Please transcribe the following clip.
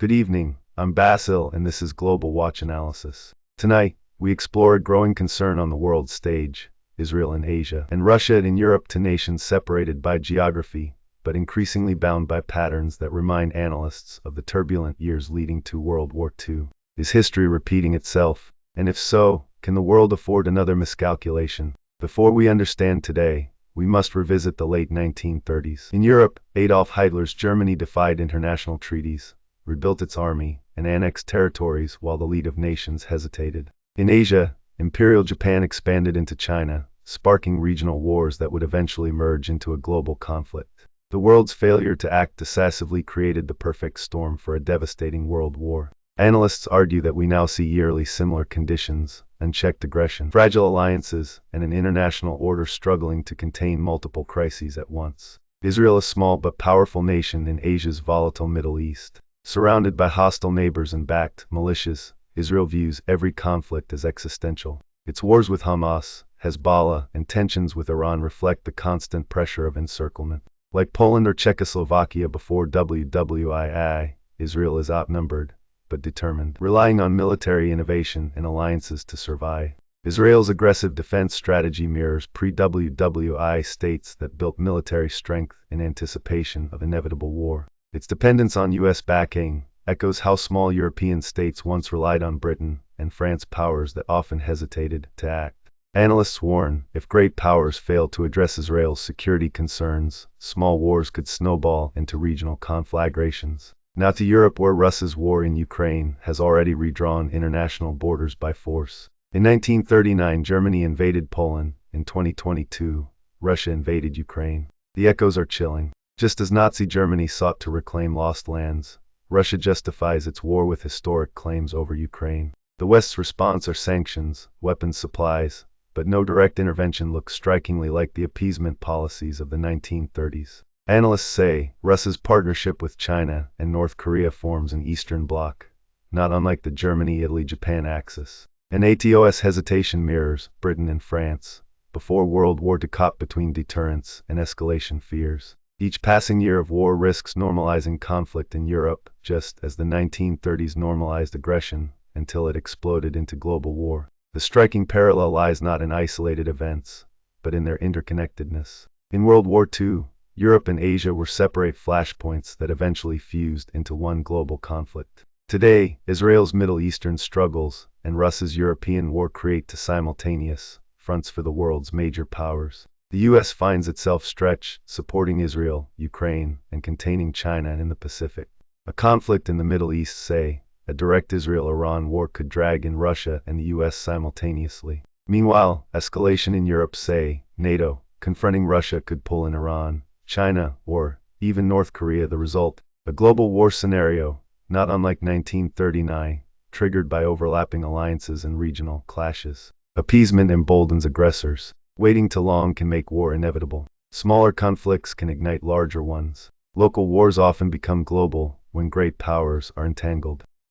Good evening, I'm Basil and this is Global Watch Analysis. Tonight, we explore a growing concern on the world stage, Israel in Asia, and Russia in Europe, two nations separated by geography, but increasingly bound by patterns that remind analysts of the turbulent years leading to World War II. Is history repeating itself? And if so, can the world afford another miscalculation? Before we understand today, we must revisit the late 1930s. In Europe, Adolf Hitler's Germany defied international treaties, rebuilt its army, and annexed territories while the League of Nations hesitated. In Asia, Imperial Japan expanded into China, sparking regional wars that would eventually merge into a global conflict. The world's failure to act decisively created the perfect storm for a devastating world war. Analysts argue that we now see yearly similar conditions, unchecked aggression, fragile alliances, and an international order struggling to contain multiple crises at once. Israel, a small but powerful nation in Asia's volatile Middle East. Surrounded by hostile neighbors and backed militias, Israel views every conflict as existential. Its wars with Hamas, Hezbollah, and tensions with Iran reflect the constant pressure of encirclement. Like Poland or Czechoslovakia before WWII, Israel is outnumbered, but determined, relying on military innovation and alliances to survive. Israel's aggressive defense strategy mirrors pre-WWI states that built military strength in anticipation of inevitable war. Its dependence on U.S. backing echoes how small European states once relied on Britain and France, powers that often hesitated to act. Analysts warn, if great powers fail to address Israel's security concerns, small wars could snowball into regional conflagrations. Now to Europe, where Russia's war in Ukraine has already redrawn international borders by force. In 1939, Germany invaded Poland. In 2022, Russia invaded Ukraine. The echoes are chilling. Just as Nazi Germany sought to reclaim lost lands, Russia justifies its war with historic claims over Ukraine. The West's response are sanctions, weapons supplies, but no direct intervention looks strikingly like the appeasement policies of the 1930s. Analysts say Russia's partnership with China and North Korea forms an Eastern Bloc, not unlike the Germany-Italy-Japan axis. And ATO's hesitation mirrors Britain and France, before World War II, caught between deterrence and escalation fears. Each passing year of war risks normalizing conflict in Europe, just as the 1930s normalized aggression until it exploded into global war. The striking parallel lies not in isolated events, but in their interconnectedness. In World War II, Europe and Asia were separate flashpoints that eventually fused into one global conflict. Today, Israel's Middle Eastern struggles and Russia's European war create two simultaneous fronts for the world's major powers. The U.S. finds itself stretched, supporting Israel, Ukraine, and containing China in the Pacific. A conflict in the Middle East, say, a direct Israel-Iran war, could drag in Russia and the U.S. simultaneously. Meanwhile, escalation in Europe, say, NATO, confronting Russia, could pull in Iran, China, or even North Korea. The result, a global war scenario, not unlike 1939, triggered by overlapping alliances and regional clashes. Appeasement emboldens aggressors. Waiting too long can make war inevitable. Smaller conflicts can ignite larger ones. Local wars often become global when great powers are entangled.